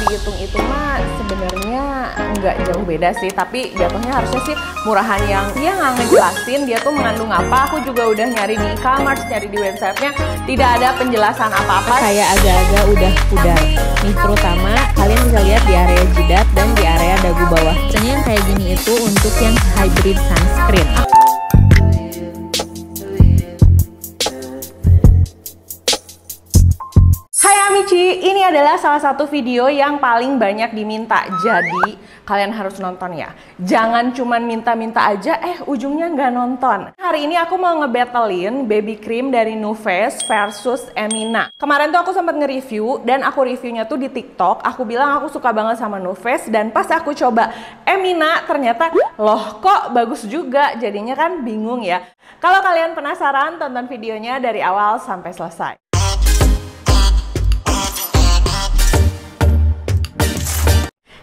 dihitung-hitung mah sebenarnya nggak jauh beda sih, tapi jatuhnya harusnya sih murahan yang dia nggak ngejelasin dia tuh mengandung apa. Aku juga udah nyari di e-commerce, nyari di websitenya, tidak ada penjelasan apa-apa. Kayak agak-agak udah pudar nih, terutama kalian bisa lihat di area jidat dan di area dagu bawah. Biasanya yang kayak gini itu untuk yang hybrid sunscreen. Amici, ini adalah salah satu video yang paling banyak diminta, jadi kalian harus nonton ya. Jangan cuman minta-minta aja, ujungnya nggak nonton. Hari ini aku mau ngebattlein baby cream dari NuFace versus Emina. Kemarin tuh aku sempat nge-review, dan aku reviewnya tuh di TikTok. Aku bilang aku suka banget sama NuFace, dan pas aku coba Emina, ternyata loh kok bagus juga. Jadinya kan bingung ya. Kalau kalian penasaran, tonton videonya dari awal sampai selesai.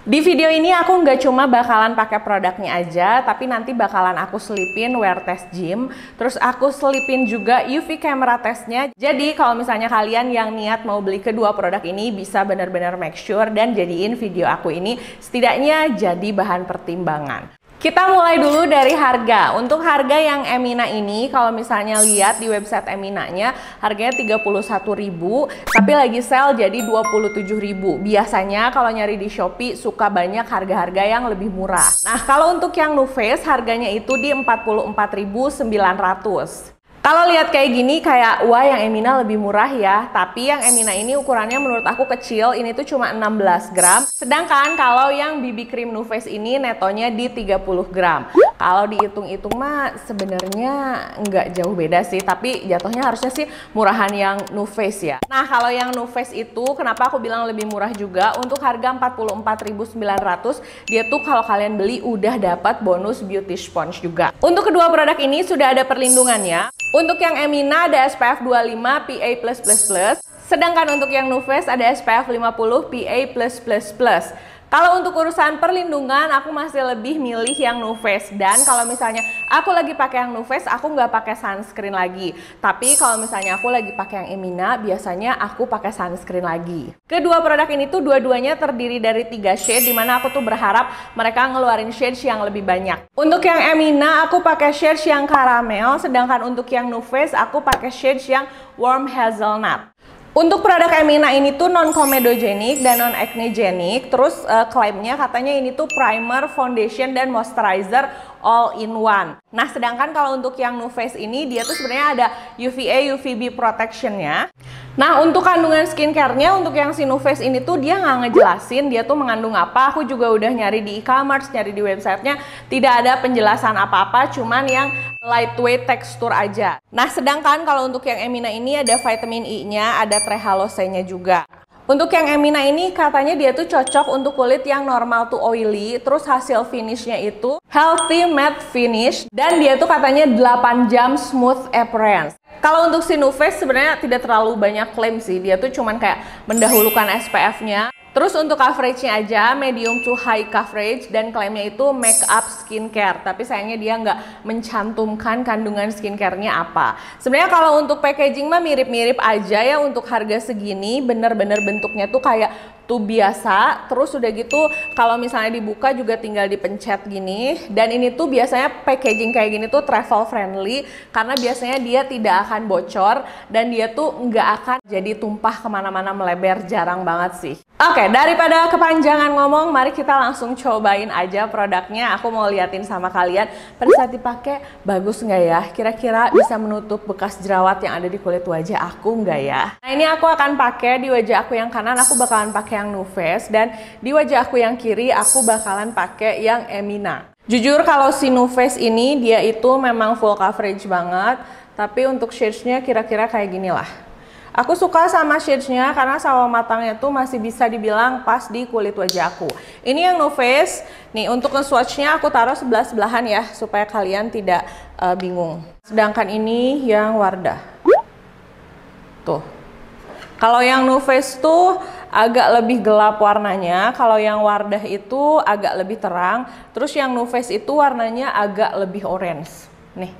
Di video ini aku nggak cuma bakalan pakai produknya aja, tapi nanti bakalan aku selipin wear test gym, terus aku selipin juga UV camera testnya. Jadi kalau misalnya kalian yang niat mau beli kedua produk ini, bisa benar-benar make sure dan jadiin video aku ini setidaknya jadi bahan pertimbangan. Kita mulai dulu dari harga. Untuk harga yang Emina ini, kalau misalnya lihat di website Eminanya, harganya 31.000, tapi lagi sale jadi 27.000. Biasanya kalau nyari di Shopee suka banyak harga-harga yang lebih murah. Nah, kalau untuk yang NuFace harganya itu di 44.900. Kalau lihat kayak gini kayak wah yang Emina lebih murah ya, tapi yang Emina ini ukurannya menurut aku kecil, ini tuh cuma 16 gram. Sedangkan kalau yang BB cream NuFace ini netonya di 30 gram. Kalau dihitung-hitung mah sebenarnya nggak jauh beda sih, tapi jatuhnya harusnya sih murahan yang NuFace ya. Nah, kalau yang NuFace itu kenapa aku bilang lebih murah juga, untuk harga 44.900, dia tuh kalau kalian beli udah dapat bonus beauty sponge juga. Untuk kedua produk ini sudah ada perlindungannya. Untuk yang Emina ada SPF 25 PA+++, sedangkan untuk yang NuFace ada SPF 50 PA+++. Kalau untuk urusan perlindungan, aku masih lebih milih yang NuFace. Dan kalau misalnya aku lagi pakai yang NuFace, aku nggak pakai sunscreen lagi. Tapi kalau misalnya aku lagi pakai yang Emina, biasanya aku pakai sunscreen lagi. Kedua produk ini tuh dua-duanya terdiri dari 3 shade, dimana aku tuh berharap mereka ngeluarin shades yang lebih banyak. Untuk yang Emina, aku pakai shades yang caramel, sedangkan untuk yang NuFace, aku pakai shades yang warm hazelnut. Untuk produk Emina ini tuh non-comedogenic dan non-acnegenic. Terus klaimnya katanya ini tuh primer, foundation, dan moisturizer all in one. Nah, sedangkan kalau untuk yang NuFace ini dia tuh sebenarnya ada UVA, UVB protectionnya. Nah, untuk kandungan skincare-nya untuk yang si NuFace ini tuh dia nggak ngejelasin dia tuh mengandung apa. Aku juga udah nyari di e-commerce, nyari di websitenya, tidak ada penjelasan apa-apa, cuman yang lightweight tekstur aja. Nah, sedangkan kalau untuk yang Emina ini ada vitamin E-nya, ada trehalose-nya juga. Untuk yang Emina ini katanya dia tuh cocok untuk kulit yang normal to oily, terus hasil finishnya itu healthy matte finish, dan dia tuh katanya 8 jam smooth appearance. Kalau untuk si NuFace sebenarnya tidak terlalu banyak klaim sih, dia tuh cuman kayak mendahulukan SPF-nya. Terus untuk coveragenya aja medium to high coverage, dan klaimnya itu make up skincare, tapi sayangnya dia nggak mencantumkan kandungan skincare-nya apa. Sebenarnya kalau untuk packaging mah mirip-mirip aja ya, untuk harga segini bener-bener bentuknya tuh kayak tuh biasa. Terus udah gitu kalau misalnya dibuka juga tinggal dipencet gini, dan ini tuh biasanya packaging kayak gini tuh travel friendly karena biasanya dia tidak akan bocor dan dia tuh nggak akan jadi tumpah kemana-mana melebar, jarang banget sih. Oke, daripada kepanjangan ngomong, mari kita langsung cobain aja produknya. Aku mau liatin sama kalian pada saat dipakai bagus nggak ya, kira-kira bisa menutup bekas jerawat yang ada di kulit wajah aku nggak ya. Nah, ini aku akan pakai di wajah aku yang kanan, aku bakalan pakai yang NuFace, dan di wajah aku yang kiri aku bakalan pakai yang Emina. Jujur kalau si NuFace ini dia itu memang full coverage banget, tapi untuk shades-nya kira-kira kayak gini lah. Aku suka sama shades-nya karena sawo matangnya tuh masih bisa dibilang pas di kulit wajah aku. Ini yang NuFace. Nih, untuk nge-swatch-nya aku taruh sebelah-sebelahan ya, supaya kalian tidak bingung. Sedangkan ini yang Wardah. Tuh. Kalau yang NuFace tuh agak lebih gelap warnanya, kalau yang Wardah itu agak lebih terang. Terus yang NuFace itu warnanya agak lebih orange. Nih.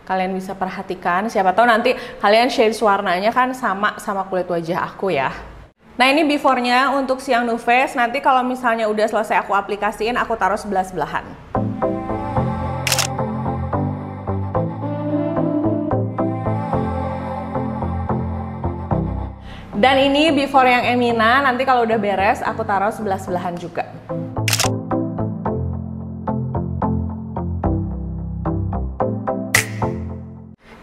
Kalian bisa perhatikan, siapa tahu nanti kalian shades warnanya kan sama kulit wajah aku ya. Nah ini before-nya untuk siang Nu Face. Nanti kalau misalnya udah selesai aku aplikasiin, aku taruh sebelah-sebelahan. Dan ini before yang Emina, nanti kalau udah beres aku taruh sebelah-sebelahan juga.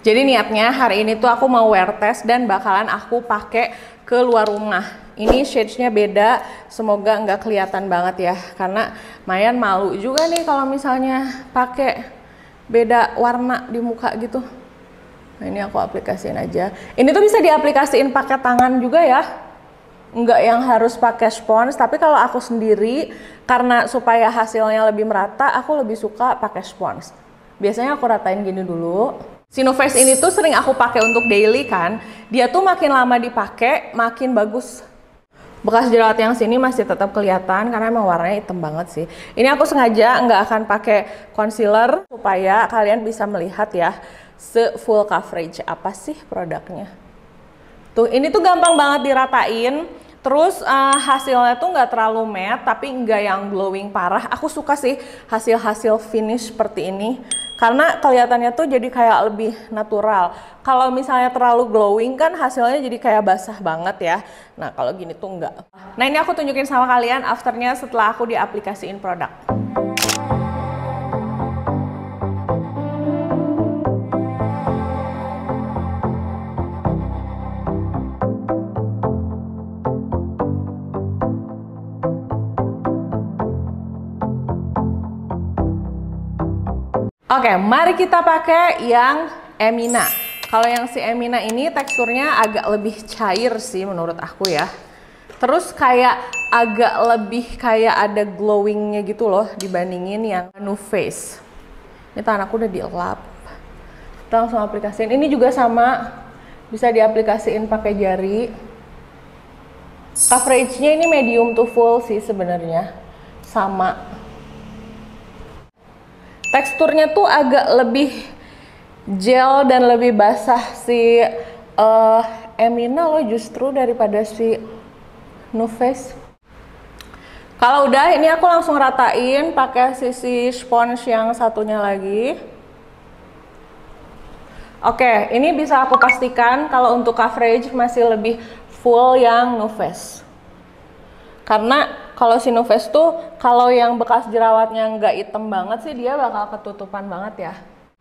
Jadi niatnya hari ini tuh aku mau wear test dan bakalan aku pakai ke luar rumah. Ini shades-nya beda, semoga nggak kelihatan banget ya. Karena Mayan malu juga nih kalau misalnya pakai beda warna di muka gitu. Nah ini aku aplikasiin aja. Ini tuh bisa diaplikasiin pakai tangan juga ya. Nggak yang harus pakai spons, tapi kalau aku sendiri karena supaya hasilnya lebih merata, aku lebih suka pakai spons. Biasanya aku ratain gini dulu. Si Nu Face ini tuh sering aku pakai untuk daily kan. Dia tuh makin lama dipakai, makin bagus. Bekas jerawat yang sini masih tetap kelihatan karena emang warnanya hitam banget sih. Ini aku sengaja nggak akan pakai concealer supaya kalian bisa melihat ya full coverage apa sih produknya. Tuh ini tuh gampang banget diratain. Terus hasilnya tuh nggak terlalu matte tapi nggak yang glowing parah. Aku suka sih hasil finish seperti ini karena kelihatannya tuh jadi kayak lebih natural. Kalau misalnya terlalu glowing kan hasilnya jadi kayak basah banget ya. Nah kalau gini tuh enggak. Nah ini aku tunjukin sama kalian afternya setelah aku diaplikasiin produk. Oke, mari kita pakai yang Emina. Kalau yang si Emina ini teksturnya agak lebih cair sih menurut aku ya. Terus kayak agak lebih kayak ada glowingnya gitu loh dibandingin yang Nu Face. Ini tangan aku udah dielap. Kita langsung aplikasiin. Ini juga sama, bisa diaplikasiin pakai jari. Coveragenya ini medium to full sih sebenarnya, sama. Teksturnya tuh agak lebih gel dan lebih basah si Emina loh justru daripada si Nu Face. Kalau udah ini aku langsung ratain pakai sisi spons yang satunya lagi. Oke, ini bisa aku pastikan kalau untuk coverage masih lebih full yang Nu Face. Karena kalau si Nu Face tuh kalau yang bekas jerawatnya nggak hitam banget sih dia bakal ketutupan banget ya.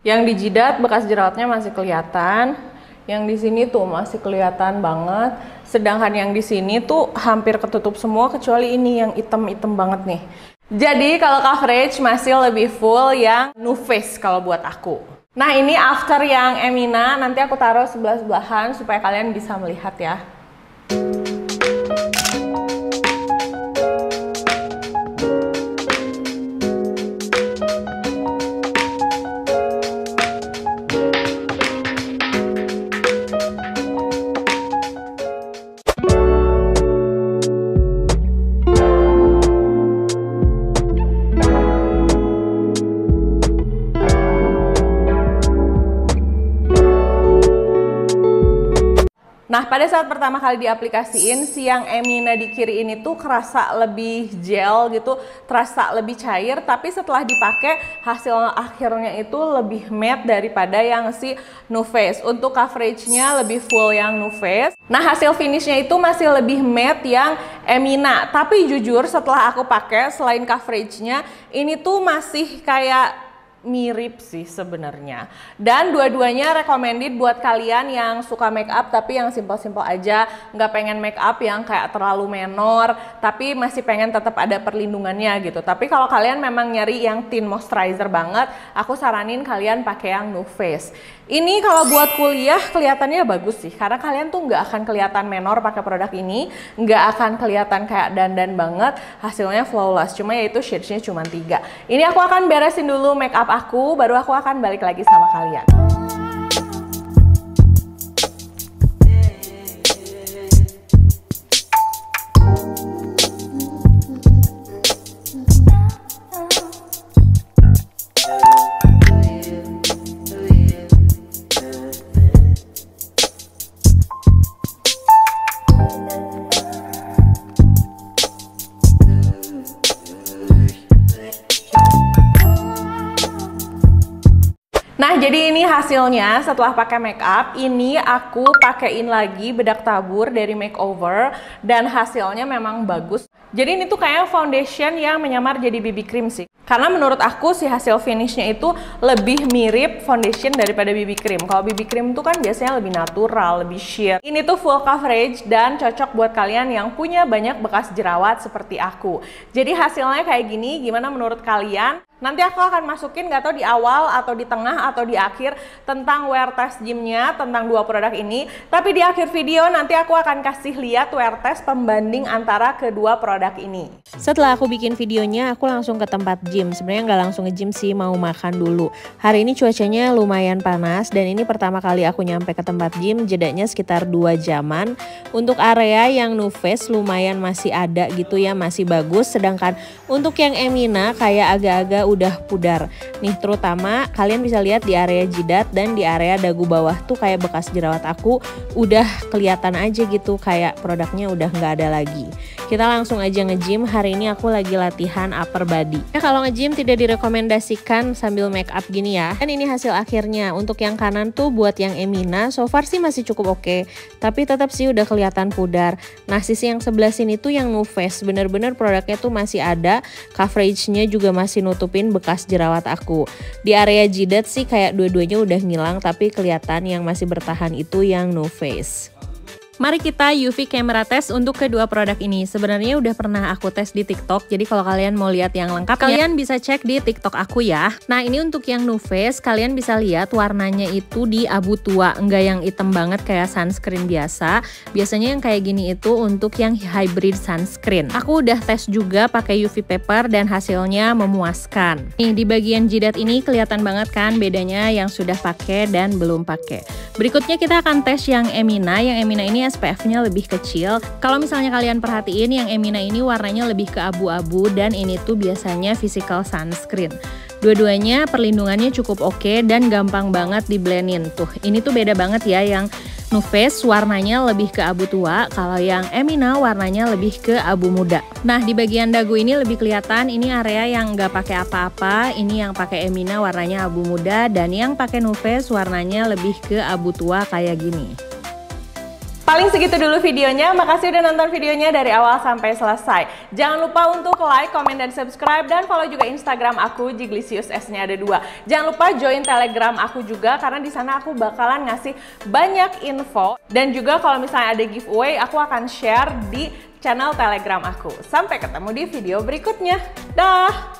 Yang di jidat bekas jerawatnya masih kelihatan, yang di sini tuh masih kelihatan banget. Sedangkan yang di sini tuh hampir ketutup semua kecuali ini yang hitam-hitam banget nih. Jadi kalau coverage masih lebih full yang Nu Face kalau buat aku. Nah ini after yang Emina, nanti aku taruh sebelah-sebelahan supaya kalian bisa melihat ya. Nah, pada saat pertama kali diaplikasiin, si yang Emina di kiri ini tuh kerasa lebih gel gitu, terasa lebih cair, tapi setelah dipakai hasil akhirnya itu lebih matte daripada yang si Nu Face. Untuk coveragenya lebih full yang Nu Face. Nah, hasil finishnya itu masih lebih matte yang Emina. Tapi jujur setelah aku pakai, selain coveragenya, ini tuh masih kayak mirip sih sebenarnya. Dan dua-duanya recommended buat kalian yang suka make up tapi yang simple-simple aja, nggak pengen make up yang kayak terlalu menor tapi masih pengen tetap ada perlindungannya gitu. Tapi kalau kalian memang nyari yang tint moisturizer banget, aku saranin kalian pakai yang Nu Face. Ini kalau buat kuliah kelihatannya bagus sih, karena kalian tuh nggak akan kelihatan menor pakai produk ini, nggak akan kelihatan kayak dandan banget, hasilnya flawless. Cuma yaitu shades-nya cuma 3. Ini aku akan beresin dulu make up aku, baru aku akan balik lagi sama kalian. jadi ini hasilnya setelah pakai make up. Ini aku pakein lagi bedak tabur dari Makeover dan hasilnya memang bagus. Jadi ini tuh kayak foundation yang menyamar jadi BB cream sih. Karena menurut aku si hasil finishnya itu lebih mirip foundation daripada BB cream. Kalau BB cream tuh kan biasanya lebih natural, lebih sheer. Ini tuh full coverage dan cocok buat kalian yang punya banyak bekas jerawat seperti aku. Jadi hasilnya kayak gini, gimana menurut kalian? Nanti aku akan masukin gak tau di awal atau di tengah atau di akhir tentang wear test gymnya, tentang dua produk ini. Tapi di akhir video nanti aku akan kasih lihat wear test pembanding antara kedua produk ini. Setelah aku bikin videonya, aku langsung ke tempat gym. Sebenarnya nggak langsung ke gym sih, mau makan dulu. Hari ini cuacanya lumayan panas dan ini pertama kali aku nyampe ke tempat gym, jedanya sekitar 2 jaman. Untuk area yang NuFace lumayan masih ada gitu ya, masih bagus. Sedangkan untuk yang Emina kayak agak-agak udah pudar. Nih terutama kalian bisa lihat di area jidat dan di area dagu bawah tuh kayak bekas jerawat aku udah kelihatan aja gitu, kayak produknya udah nggak ada lagi. Kita langsung aja nge-gym. Hari ini aku lagi latihan upper body. Nah, kalau nge-gym tidak direkomendasikan sambil make up gini ya. Dan ini hasil akhirnya. Untuk yang kanan tuh buat yang Emina, so far sih masih cukup oke. Tapi tetap sih udah kelihatan pudar. Nah, sisi yang sebelah sini tuh yang NuFace. Bener-bener produknya tuh masih ada. Coveragenya juga masih nutupin bekas jerawat aku. Di area jidat sih kayak dua-duanya udah ngilang. Tapi kelihatan yang masih bertahan itu yang NuFace. Mari kita UV camera test untuk kedua produk ini. Sebenarnya udah pernah aku tes di TikTok, jadi kalau kalian mau lihat yang lengkap, kalian bisa cek di TikTok aku ya. Nah ini untuk yang NuFace, kalian bisa lihat warnanya itu di abu tua, enggak yang hitam banget kayak sunscreen biasa. Biasanya yang kayak gini itu untuk yang hybrid sunscreen. Aku udah tes juga pakai UV paper dan hasilnya memuaskan. Nih di bagian jidat ini kelihatan banget kan bedanya yang sudah pakai dan belum pakai. Berikutnya kita akan tes yang Emina. Yang Emina ini SPF-nya lebih kecil. Kalau misalnya kalian perhatiin yang Emina ini warnanya lebih ke abu-abu dan ini tuh biasanya physical sunscreen. Dua-duanya perlindungannya cukup oke dan gampang banget di-blendin. Tuh, ini tuh beda banget ya, yang NuFace warnanya lebih ke abu tua, kalau yang Emina warnanya lebih ke abu muda. Nah, di bagian dagu ini lebih kelihatan, ini area yang nggak pakai apa-apa, ini yang pakai Emina warnanya abu muda, dan yang pakai NuFace warnanya lebih ke abu tua kayak gini. Paling segitu dulu videonya, makasih udah nonton videonya dari awal sampai selesai. Jangan lupa untuk like, komen, dan subscribe, dan follow juga Instagram aku, Jiglisius, S-nya ada 2. Jangan lupa join Telegram aku juga, karena di sana aku bakalan ngasih banyak info. Dan juga kalau misalnya ada giveaway, aku akan share di channel Telegram aku. Sampai ketemu di video berikutnya. Dah!